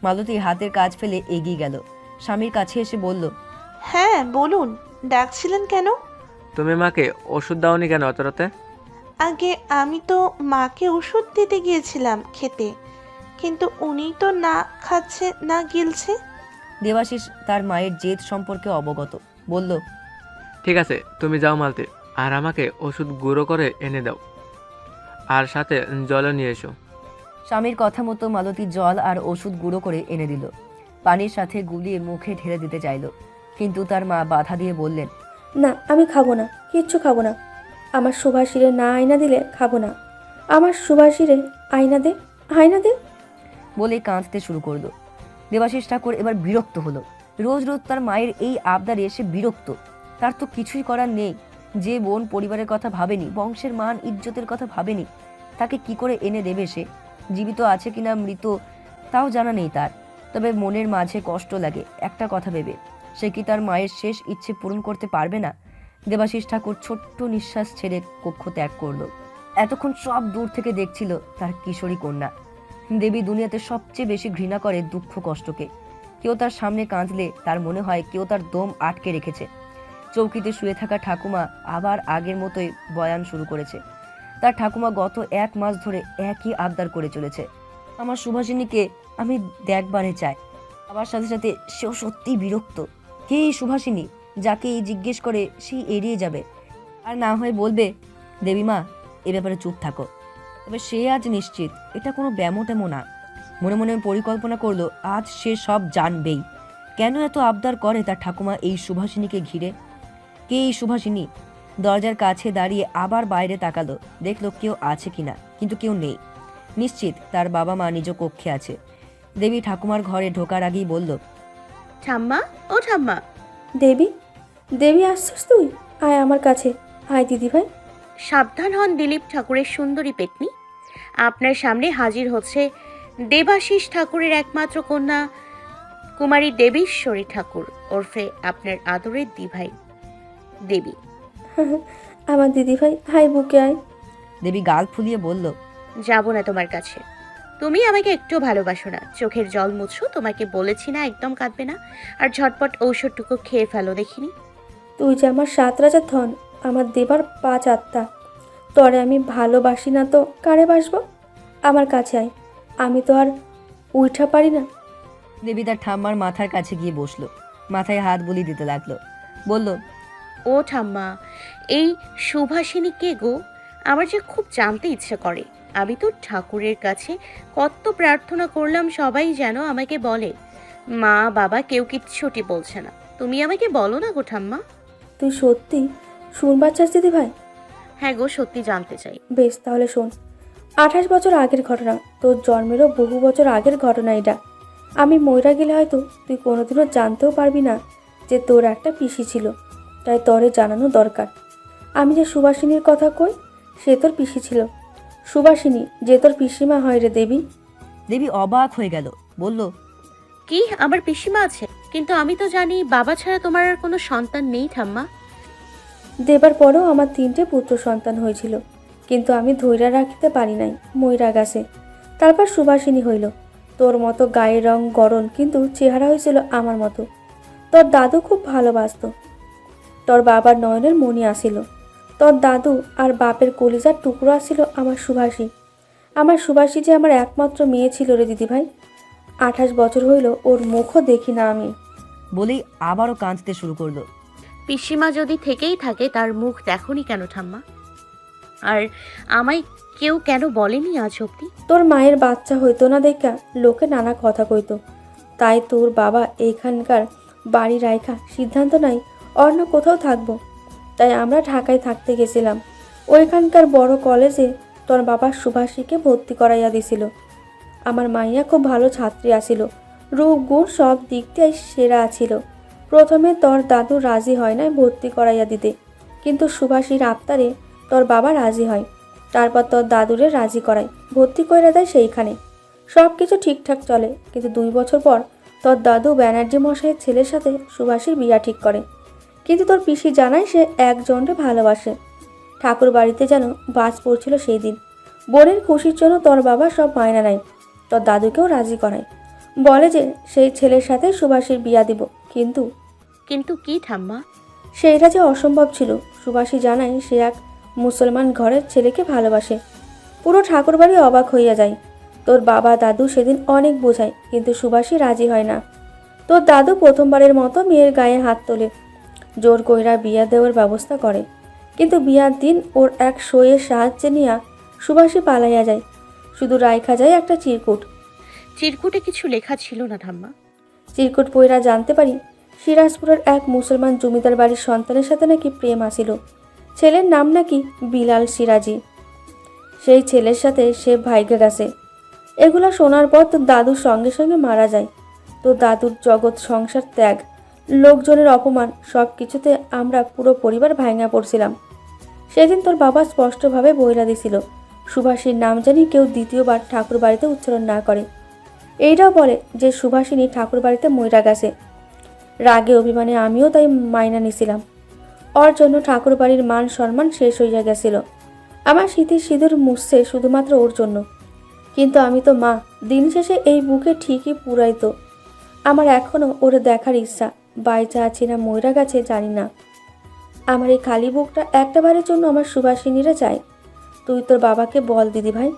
মালতী হাতের কাজ ফেলে এগিয়ে গেল, স্বামীর কাছে এসে বলল, হ্যাঁ বলুন, ডাকছিলেন কেন? তুমি মাকে ওষুধ দাওনি কেন অত রাতে? আগে আমি তো মাকে ওষুধ দিতে গিয়েছিলাম খেতে, কিন্তু উনি তো না খাচ্ছে না গিলছে। দেবাশিস তার মায়ের জেদ সম্পর্কে অবগত, বলল, ঠিক আছে, তুমি যাও মালতী, আর আমাকে ওষুধ গুঁড়ো করে এনে দাও, আর সাথে জলও নিয়ে এসো। স্বামীর কথা মতো মালতী জল আর ওষুধ গুঁড়ো করে এনে দিল। পানির সাথে গুলিয়ে মুখে ঢেলে দিতে চাইল, কিন্তু তার মা বাধা দিয়ে বললেন, না, আমি খাবো না, কিচ্ছু খাবো না। আমার সুভাষিরে না আয়না দিলে খাবো না। আমার সুভাষিরে আয়না দে, আয়না দে। বলে কাঁদতে শুরু করলো। দেবাশিস ঠাকুর এবার বিরক্ত হলো। রোজ রোজ তার মায়ের এই আবদারে এসে বিরক্ত। তার তো কিছুই করার নেই। যে বোন পরিবারের কথা ভাবেনি, বংশের মান ইজ্জতের কথা ভাবেনি, তাকে কি করে এনে দেবে সে? জীবিত আছে কিনা মৃত তাও জানা নেই তার। তবে মনের মাঝে কষ্ট লাগে একটা কথা ভেবে, সে কি তার মায়ের শেষ ইচ্ছে পূরণ করতে পারবে না? দেবাশিস ঠাকুর ছোট্ট নিঃশ্বাস ছেড়ে কক্ষ ত্যাগ করলো। এতক্ষণ সব দূর থেকে দেখছিল তার কিশোরী কন্যা। দেবী দুনিয়াতে সবচেয়ে বেশি ঘৃণা করে দুঃখ কষ্টকে। কেউ তার সামনে কাঁদলে তার মনে হয় কেউ তার দম আটকে রেখেছে। চৌকিতে শুয়ে থাকা ঠাকুমা আবার আগের মতোই বয়ান শুরু করেছে। তার ঠাকুমা গত 1 মাস ধরে একই আবদার করে চলেছে, আমার সুভাষিনীকে আমি দেখবারে চাই। আবার সাথে সাথে সেও সত্যিই বিরক্ত। কে এই সুভাষিনী? যাকে এই জিজ্ঞেস করে সেই এড়িয়ে যাবে, আর না হয় বলবে, দেবীমা এ ব্যাপারে চুপ থাকো। তবে সে আজ নিশ্চিত এটা কোনো ব্যামো টেমো না। মনে মনে পরিকল্পনা করলো আজ সে সব জানবেই। কেন এত আবদার করে তার ঠাকুমা এই সুভাষিনীকে ঘিরে? কে এই সুভাষিনী? দরজার কাছে দাঁড়িয়ে আবার বাইরে তাকালো, দেখলো কেউ আছে কিনা, কিন্তু কেউ নেই। নিশ্চিত তার বাবা মা নিজ কক্ষে আছে। দেবী ঠাকুমার ঘরে ঢোকার আগেই বলল, ঠাম্মা, ও ঠাম্মা। দেবী, দেবী আসছিস তুই? আয় আমার কাছে, আয় দিদি ভাই। সাবধান হন দিলীপ ঠাকুরের সুন্দরী পেতনি। আপনার সামনে হাজির হচ্ছে দেবাশিস ঠাকুরের একমাত্র কন্যা কুমারী দেবীশ্বরী ঠাকুর ওরফে আপনার আদরের দিভাই দেবী। আমার দিদি ভাই, আয় বুকে আয়। দেবী গাল ফুলিয়ে বলল, যাব না তোমার কাছে। তুমি আমাকে একটু ভালোবাসো না, চোখের জল মুছো। তোমাকে বলেছি না একদম কাঁদবে না, আর ঝটপট ঔষধটুকু খেয়ে ফেলো দেখিনি। তুই যে আমার 7 রাজার ধন, আমার দেবার 5 আত্মা, তরে আমি ভালোবাসি না তো কারে বাসবো? আমার কাছে আয়, আমি তো আর উঠা পারি না। দেবী তার ঠাম্মার মাথার কাছে গিয়ে বসলো, মাথায় হাত বুলিয়ে দিতে লাগলো, বলল, ও ঠাম্মা, এই সুভাষিনী কে গো? আমার যে খুব জানতে ইচ্ছে করে। আমি তো ঠাকুরের কাছে কত প্রার্থনা করলাম সবাই যেন আমাকে বলে। মা বাবা কেউ কিচ্ছুটি বলছে না। তুমি আমাকে বলো না গো ঠাম্মা। তুই সত্যি শুনবার চাস দিদি ভাই? হ্যাঁ গো, সত্যি জানতে চাই। বেশ, তাহলে শোন। 28 বছর আগের ঘটনা, তোর জন্মেরও বহু বছর আগের ঘটনা এটা। আমি মইরা গেলে হয়তো তুই কোনোদিনও জানতেও পারবি না যে তোর একটা পিসি ছিল, তাই তরে জানানো দরকার। আমি যে সুভাষিনীর কথা কই, সে তোর পিসি ছিল। সুভাষিনী যে তোর পিসিমা হয় রে দেবী। দেবী অবাক হয়ে গেল, বলল, কি, আমার পিসিমা আছে? কিন্তু আমি তো জানি বাবা ছাড়া তোমার আর কোনো সন্তান নেই ঠাম্মা। দেবার পরেও আমার 3টে পুত্র সন্তান হয়েছিল, কিন্তু আমি ধৈর্য রাখতে পারি নাই, মইরা গেছে। তারপর সুভাষিনী হইল। তোর মতো গায়ের রং গরম, কিন্তু চেহারা হয়েছিল আমার মতো। তোর দাদু খুব ভালোবাসত। তোর বাবার নয়নের মণি আসিল। তোর দাদু আর বাপের কলিজার টুকরো আসিল আমার সুভাষী। আমার সুভাষী যে আমার একমাত্র মেয়ে ছিল রে দিদিভাই। 28 বছর হইল ওর মুখও দেখি না আমি। বলেই আবারও কাঁদতে শুরু করলো। পিসিমা যদি থেকেই থাকে তার মুখ দেখোনি কেন ঠাম্মা? আর আমায় কেউ কেন বলেনি আজ অব্দি? তোর মায়ের বাচ্চা হইতো না দেখা লোকে নানা কথা কইতো, তাই তোর বাবা এইখানকার বাড়ি রাইখা সিদ্ধান্ত নাই অন্য কোথাও থাকবো। তাই আমরা ঢাকায় থাকতে গেছিলাম। ওইখানকার বড় কলেজে তোর বাবা সুভাষীকে ভর্তি করাইয়া দিছিল। আমার মাইয়া খুব ভালো ছাত্রী আসিল, রূপ গুণ সব দিক দিয়ে সেরা আছিল। প্রথমে তোর দাদু রাজি হয় নাই ভর্তি করাইয়া দিতে, কিন্তু সুভাষীর আবদারে তোর বাবা রাজি হয়। তারপর তোর দাদুরে রাজি করায়, ভর্তি করে দেয় সেইখানে। সব কিছু ঠিকঠাক চলে, কিন্তু 2 বছর পর তোর দাদু ব্যানার্জি মশাইয়ের ছেলের সাথে সুভাষীর বিয়া ঠিক করে। কিন্তু তোর পিসি জানায় সে একজনকে ভালোবাসে। ঠাকুর বাড়িতে যেন বাজ পড়ছিল সেই দিন। বোনের খুশির জন্য তোর বাবা সব মায়না নেয়, তোর দাদুকেও রাজি করায়। বলে যে সেই ছেলের সাথে সুভাষীর বিয়া দিব, কিন্তু কিন্তু কি ঠাম্মা? সেইটা যে অসম্ভব ছিল। সুভাষী জানায় সে এক মুসলমান ঘরের ছেলেকে ভালোবাসে। পুরো ঠাকুরবাড়ি অবাক হইয়া যায়। তোর বাবা দাদু সেদিন অনেক বোঝায়, কিন্তু সুভাষী রাজি হয় না। তোর দাদু প্রথমবারের মতো মেয়ের গায়ে হাত তোলে, জোর কইরা বিয়া দেওয়ার ব্যবস্থা করে। কিন্তু বিয়ার দিন ওর এক সইয়ের সাহায্যে নিয়া সুভাষী পালাইয়া যায়। শুধু রাইখা যায় একটা চিরকুট। চিরকুটে কিছু লেখা ছিল না ঠাম্মা। চিরকুট পইরা জানতে পারি সিরাজপুরের এক মুসলমান জমিদার বাড়ির সন্তানের সাথে নাকি প্রেম আসিল। ছেলের নাম নাকি বিলাল সিরাজি। সেই ছেলের সাথে সে ভাইগে গেছে। এগুলা শোনার পর তোর দাদুর সঙ্গে সঙ্গে মারা যায়। তোর দাদুর জগৎ সংসার ত্যাগ, লোকজনের অপমান, সব কিছুতে আমরা পুরো পরিবার ভাঙা পড়ছিলাম। সেদিন তোর বাবা স্পষ্টভাবে বইলা দিছিল সুভাষীর নাম জানি কেউ দ্বিতীয়বার ঠাকুর বাড়িতে উচ্চারণ না করে। এইটাও বলে যে সুভাষিনী ঠাকুর বাড়িতে মইরা গেছে। রাগে অভিমানে আমিও তাই মাইনা নিছিলাম। ওর জন্য ঠাকুর বাড়ির মান সম্মান শেষ হইয়া গেছিল। আমার স্মৃতির সিঁদুর মুছছে শুধুমাত্র ওর জন্য। কিন্তু আমি তো মা, দিন শেষে এই বুকে ঠিকই পুরাইতো। আমার এখনও ওরে দেখার ইচ্ছা। বাইচা আছি না মইরা গেছে জানি না। আমার এই খালি বুকটা একটাবারের জন্য আমার সুভাষিনীরা চাই। তুই তোর বাবাকে বল দিদি ভাই,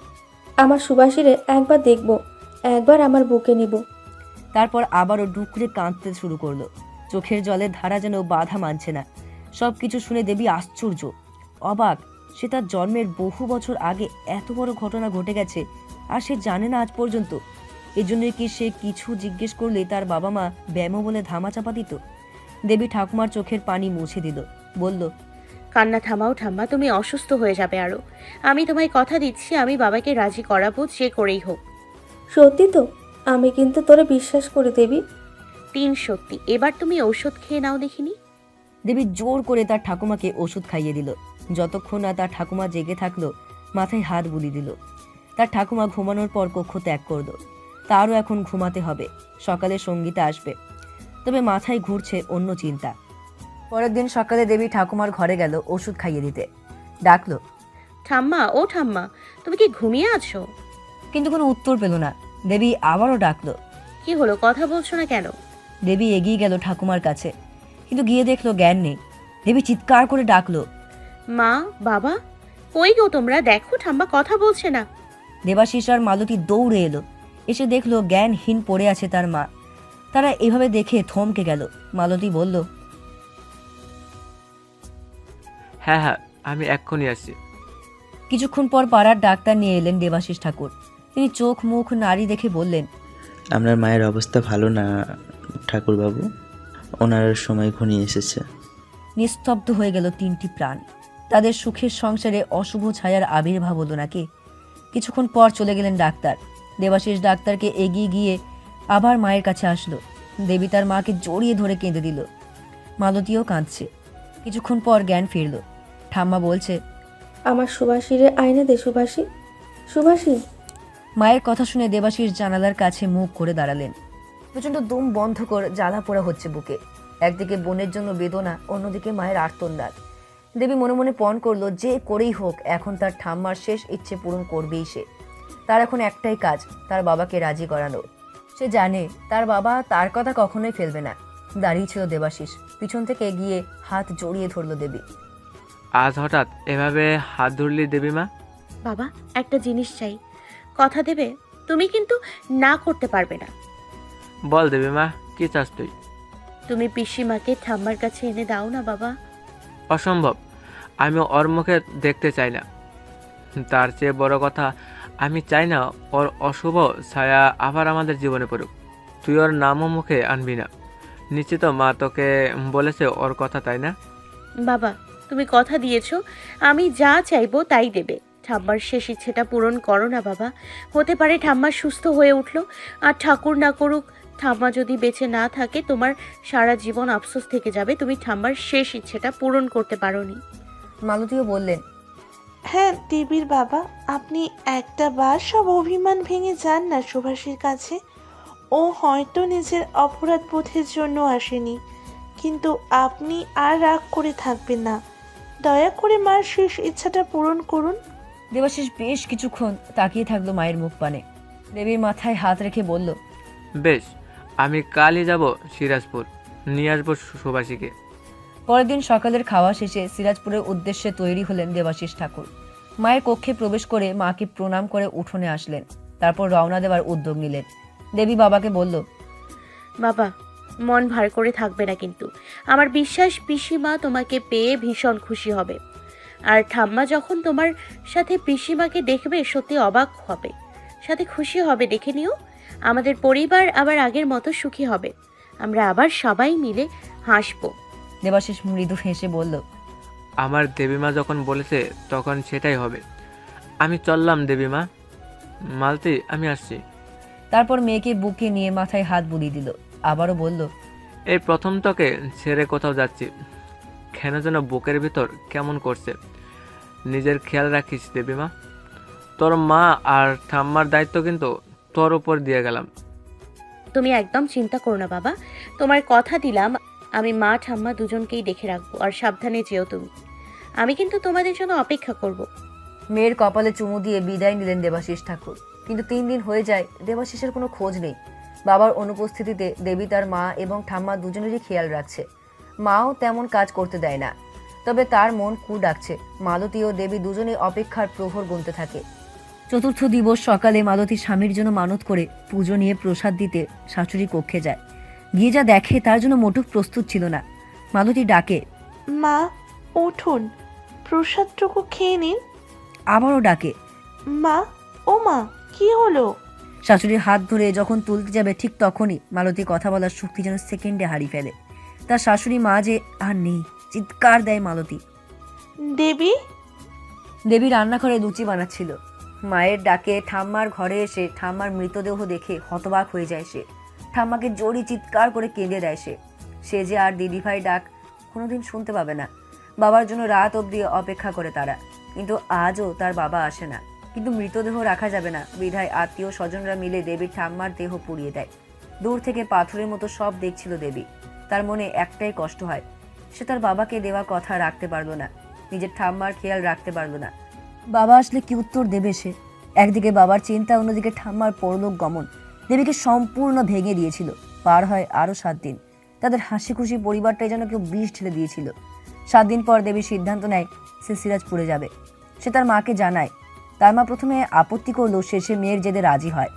আমার সুভাষীরে একবার দেখব, একবার আমার বুকে নিব। তারপর আবারও ডুকরে কাঁদতে শুরু করলো। চোখের জলের ধারা যেন বাধা মানছে না। সব কিছু শুনে দেবী আশ্চর্য, অবাক। সে তার জন্মের বহু বছর আগে এত বড় ঘটনা ঘটে গেছে, আর সে জানে না আজ পর্যন্ত। এজন্যই কি সে কিছু জিজ্ঞেস করলে তার বাবা মা ব্যামো বলে ধামাচাপা দিত? দেবী ঠাকুমার চোখের পানি মুছে দিল, বলল, কান্না থামাও ঠাম্মা, তুমি অসুস্থ হয়ে যাবে আরো। আমি তোমায় কথা দিচ্ছি, আমি বাবাকে রাজি করাবো যে করেই হোক। সত্যি তো? আমি কিন্তু তোরে বিশ্বাস করে দেবী। 3 সত্যি। এবার তুমি ঔষধ খেয়ে নাও দেখিনি। দেবী জোর করে তার ঠাকুমাকে ওষুধ খাইয়ে দিল। যতক্ষণ না তার ঠাকুমা জেগে থাকলো, মাথায় হাত বুলিয়ে দিল। তার ঠাকুমা ঘুমানোর পর কক্ষ ত্যাগ করলো। তারও এখন ঘুমাতে হবে, সকালে সঙ্গীতা আসবে। তবে মাথায় ঘুরছে অন্য চিন্তা। পরের দিন সকালে দেবী ঠাকুমার ঘরে গেল ওষুধ খাইয়ে দিতে। ডাকলো, ঠাম্মা, ও ঠাম্মা, তুমি কি ঘুমিয়ে আছো? কিন্তু কোনো উত্তর পেল না। দেবী আবারও ডাকলো। কি হলো, কথা বলছো না কেন? দেবী এগিয়ে গেল ঠাকুমার কাছে, কিন্তু গিয়ে দেখলো জ্ঞান নেই। দেবী চিৎকার করে ডাকলো, মা, বাবা, কই গো তোমরা? দেখো ঠাম্মা কথা বলছে না। দেবাশিস আর মালতী দৌড়ে এলো। এসে দেখলো জ্ঞানহীন পড়ে আছে তার মা। তারা এভাবে দেখে থমকে গেল। মালতী বলল, হ্যাঁ হ্যাঁ, আমি এক্ষুনি আসছি। কিছুক্ষণ পর পাড়ার ডাক্তার নিয়ে এলেন দেবাশিস ঠাকুর। তিনি চোখ মুখ নাড়ি দেখে বললেন, আপনার মায়ের অবস্থা ভালো না ঠাকুরবাবু, ওনার সময় ঘনিয়ে এসেছে। নিস্তব্ধ হয়ে গেল 3টি প্রাণ। তাদের সুখের সংসারে অশুভ ছায়ার আবির্ভাব হলো নাকি? কিছুক্ষণ পর চলে গেলেন ডাক্তার। দেবাশিস ডাক্তারকে এগিয়ে গিয়ে আবার মায়ের কাছে আসলো। দেবী তার মাকে জড়িয়ে ধরে কেঁদে দিল। মালতীও কাঁদছে। কিছুক্ষণ পর জ্ঞান ফিরল। ঠাম্মা বলছে, আমার সুভাষীরে আয়না দে সুভাষী, সুভাষী। মায়ের কথা শুনে দেবাশিস জানালার কাছে মুখ করে দাঁড়ালেন। প্রচন্ড দম বন্ধ করে জ্বালা পোড়া হচ্ছে বুকে। একদিকে বোনের জন্য বেদনা, অন্যদিকে মায়ের আর্তনাদ। দেবী মনে মনে পণ করলো, যে করেই হোক এখন তার ঠাম্মার শেষ ইচ্ছে পূরণ করবেই সে। তার এখন একটাই কাজ, তার বাবাকে রাজি করানো। সে জানে তার বাবা তার কথা কখনোই ফেলবে না। দাঁড়িয়ে ছিল দেবাশিস। পিছন থেকে এগিয়ে হাত জড়িয়ে ধরলো দেবী। আজ হঠাৎ এভাবে হাত ধরলি দেবীমা? বাবা, একটা জিনিস চাই, কথা দেবে? তুমি কিন্তু না করতে পারবে না। বল দেবীমা, কি চাস তুই? তুমি পিসিমাকে ঠাম্মার কাছে এনে দাও না বাবা। অসম্ভব, আমি ওর মুখে দেখতে চাই না। তার চেয়ে বড় কথা, আমি চাই না ওর অশুভ ছায়া আবার আমাদের জীবনে পড়ুক। তুই ওর নামও মুখে আনবি না। নিশ্চিত মা তোকে বলেছে ওর কথা, তাই না? বাবা, তুমি কথা দিয়েছো, আমি যা চাইবো তাই দেবে। ঠাম্মার শেষ ইচ্ছেটা পূরণ করো না বাবা। হতে পারে ঠাম্মা সুস্থ হয়ে উঠলো, আর ঠাকুর না করুক ঠাম্মা যদি বেঁচে না থাকে, তোমার সারা জীবন আফসোস থেকে যাবে তুমি ঠাম্মার শেষ ইচ্ছেটা পূরণ করতে পারোনি। মালতীও বললেন, হ্যাঁ দেবীর বাবা, আপনি একটা বার সব অভিমান ভেঙে যান না সুভাষীর কাছে। ও হয়তো নিজের অপরাধ বোধের জন্য আসেনি, কিন্তু আপনি আর রাগ করে থাকবেন না। দয়া করে মার শেষ ইচ্ছাটা পূরণ করুন। দেবাশিস বেশ কিছুক্ষণ তাকিয়ে থাকলো মায়ের মুখ পানে। দেবীর মাথায় হাত রেখে বলল, বেশ, আমি কালই যাব সিরাজপুর, নিয়ে আসবো সুভাষীকে। পরের দিন সকালের খাওয়া শেষে সিরাজপুরের উদ্দেশ্যে তৈরি হলেন দেবাশিস ঠাকুর। মায়ের কক্ষে প্রবেশ করে মাকে প্রণাম করে উঠোনে আসলেন, তারপর রওনা দেওয়ার উদ্যোগ নিলেন। দেবী বাবাকে বলল, বাবা, মন ভার করে থাকবে না কিন্তু। আমার বিশ্বাস পিসিমা তোমাকে পেয়ে ভীষণ খুশি হবে। আর ঠাম্মা যখন তোমার সাথে পিসিমাকে দেখবে সত্যি অবাক হবে, সাথে খুশি হবে। দেখে নিও, আমাদের পরিবার আবার আগের মতো সুখী হবে। আমরা আবার সবাই মিলে হাসবো। দেবাশিস মৃদু হেসে বলল, আমার দেবীমা যখন বলেছে তখন সেটাই হবে। আমি চললাম দেবীমা। মালতী, আমি আসছি। তারপর মেয়েকে বুকে নিয়ে মাথায় হাত বুলিয়ে দিল। আবারও বলল, এই প্রথম তোকে ছেড়ে কোথাও যাচ্ছি, কেন যেন বুকের ভিতর কেমন করছে। নিজের খেয়াল রাখিস দেবীমা। তোর মা আর ঠাম্মার দায়িত্ব কিন্তু তোর উপর দিয়ে গেলাম। তুমি একদম চিন্তা করো না বাবা, তোমার কথা দিলাম আমি মা ঠাম্মা দুজনকেই দেখে রাখবো। আর সাবধানে যেও তুমি, আমি কিন্তু তোমাদের জন্য অপেক্ষা করব। মেয়ের কপালে চুমু দিয়ে বিদায় নিলেন দেবাশিস ঠাকুর। কিন্তু 3 দিন হয়ে যায়, দেবাশিসের কোনো খোঁজ নেই। বাবার অনুপস্থিতিতে দেবী তার মা এবং ঠাম্মা দুজনেরই খেয়াল রাখছে। মাও তেমন কাজ করতে দেয় না, তবে তার মন কু ডাকছে। মালতী ও দেবী দুজনেই অপেক্ষার প্রহর গুনতে থাকে। চতুর্থ দিবস সকালে মালতী স্বামীর জন্য মানত করে পুজো নিয়ে প্রসাদ দিতে শাশুড়ি কক্ষে যায়। গিয়ে যা দেখে তার জন্য মোটেও প্রস্তুত ছিল না। মালতী ডাকে, মা উঠুন, প্রসাদটুকু খেয়ে নিন। আবারও ডাকে। মা, ও মা, কি হলো? শাশুড়ির হাত ধরে যখন তুলতে যাবে ঠিক তখনই মালতী কথা বলার শক্তি যেন সেকেন্ডে হারিয়ে ফেলে। তার শাশুড়ি মা যে আর নেই, চিৎকার দেয় মালতী। দেবী? দেবী রান্নাঘরে লুচি বানাচ্ছিল। মায়ের ডাকে ঠাম্মার ঘরে এসে ঠাম্মার মৃতদেহ দেখে হতবাক হয়ে যায় সে। ঠাম্মাকে জোরে চিৎকার করে কেঁদে দেয় সে যে আর দিদিভাই ডাক কোনোদিন শুনতে পাবে না। বাবার জন্য রাত অবধি অপেক্ষা করে তারা, কিন্তু আজও তার বাবা আসে না। কিন্তু মৃতদেহ রাখা যাবে না, বিধায় আত্মীয় স্বজনরা মিলে দেবীর ঠাম্মার দেহ পুড়িয়ে দেয়। দূর থেকে পাথরের মতো সব দেখছিল দেবী। তার মনে একটাই কষ্ট হয়, সে তার বাবাকে দেওয়া কথা রাখতে পারলো না, নিজের ঠাম্মার খেয়াল রাখতে পারলো না। বাবা আসলে কি উত্তর দেবে সে? একদিকে বাবার চিন্তা, অন্যদিকে ঠাম্মার পরলোক গমন দেবীকে সম্পূর্ণ ভেঙে দিয়েছিল। পার হয় আরো 7 দিন। তাদের হাসি খুশি পরিবারটাই যেন কেউ বিষ ঢেলে দিয়েছিল। 7 দিন পর দেবী সিদ্ধান্ত নেয় সে সিরাজপুরে যাবে। সে তার মাকে জানায়। তার মা প্রথমে আপত্তি করলেও শেষে মেয়ের জেদে রাজি হয়।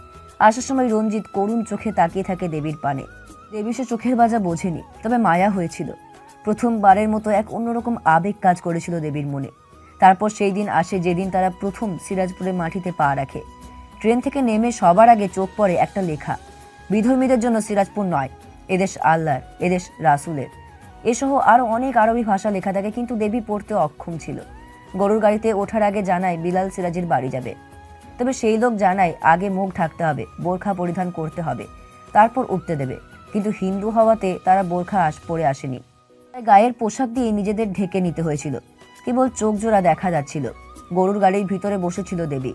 আসার সময় রঞ্জিত করুণ চোখে তাকিয়ে থাকে দেবীর পানে। দেবী সে চোখের বাজা বোঝেনি, তবে মায়া হয়েছিল। প্রথমবারের মতো এক অন্যরকম আবেগ কাজ করেছিল দেবীর মনে। তারপর সেই দিন আসে যেদিন তারা প্রথম সিরাজপুরের মাটিতে পা রাখে। ট্রেন থেকে নেমে সবার আগে চোখ পড়ে একটা লেখা, বিধর্মীদের জন্য সিরাজপুর নয়, এদেশ আল্লাহর, এদেশ রাসুলের। এসহ আরো অনেক আরবি ভাষা লেখা থাকে, কিন্তু দেবী পড়তে অক্ষম ছিল। গরুর গাড়িতে ওঠার আগে জানায় বিলাল সিরাজের বাড়ি যাবে। তবে সেই লোক জানায় আগে মুখ ঢাকতে হবে, বোরখা পরিধান করতে হবে, তারপর উঠতে দেবে। কিন্তু হিন্দু হওয়াতে তারা বোরখা পরে আসেনি, তাই গায়ের পোশাক দিয়ে নিজেদের ঢেকে নিতে হয়েছিল। কেবল চোখ জোড়া দেখা যাচ্ছিল। গরুর গাড়ির ভিতরে বসেছিল দেবী।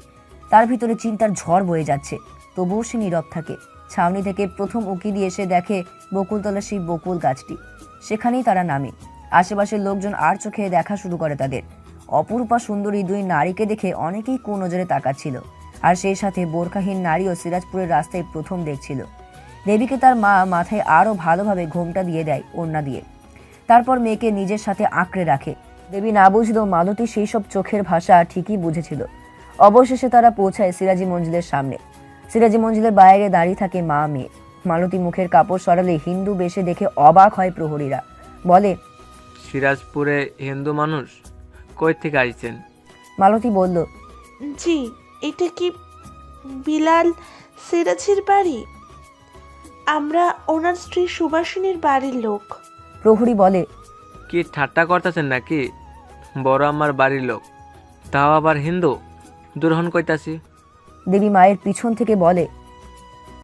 তার ভিতরে চিন্তার ঝড় বয়ে যাচ্ছে, তবুও সে নীরব থাকে। ছাউনি থেকে প্রথম উঁকি দিয়ে সে দেখে বকুলতলা সেই বকুল গাছটি। সেখানেই তারা নামে। আশেপাশের লোকজন আর চোখে দেখা শুরু করে তাদের। অপরূপা সুন্দরী 2 নারীকে দেখে অনেকেই কুনজরে তাকাচ্ছিল। আর সেই সাথে বোরখাহীন নারীও সিরাজপুরের রাস্তায় প্রথম দেখছিল। দেবীকে তার মা মাথায় আরো ভালোভাবে ঘোমটা দিয়ে দেয় ওড়না দিয়ে। তারপর মেয়েকে নিজের সাথে আঁকড়ে রাখে। দেবী না বুঝলেও মালতী সেই সব চোখের ভাষা ঠিকই বুঝেছিল। অবশেষে তারা পৌঁছায় সিরাজি মঞ্জিলের সামনে। সিরাজি মঞ্জিলের বাইরে দাঁড়িয়ে থাকে মা মেয়ে। মালতী মুখের কাপড় সরালে হিন্দু বেশে দেখে অবাক হয় প্রহরীরা। বলে, সিরাজপুরে হিন্দু মানুষ কই থেকে আইছেন? মালতী বলল, জি, এটা কি বিলাল সিরাজের বাড়ি? আমরা ওনার স্ত্রী সুবাসিনীর বাড়ির লোক। প্রহরী বলে, কি ঠাট্টা করতেছেন নাকি? বড় আমার বাড়ির লোক, তাও আবার হিন্দু? দূর হন কইতাছি। দেবী মায়ের পিছন থেকে বলে,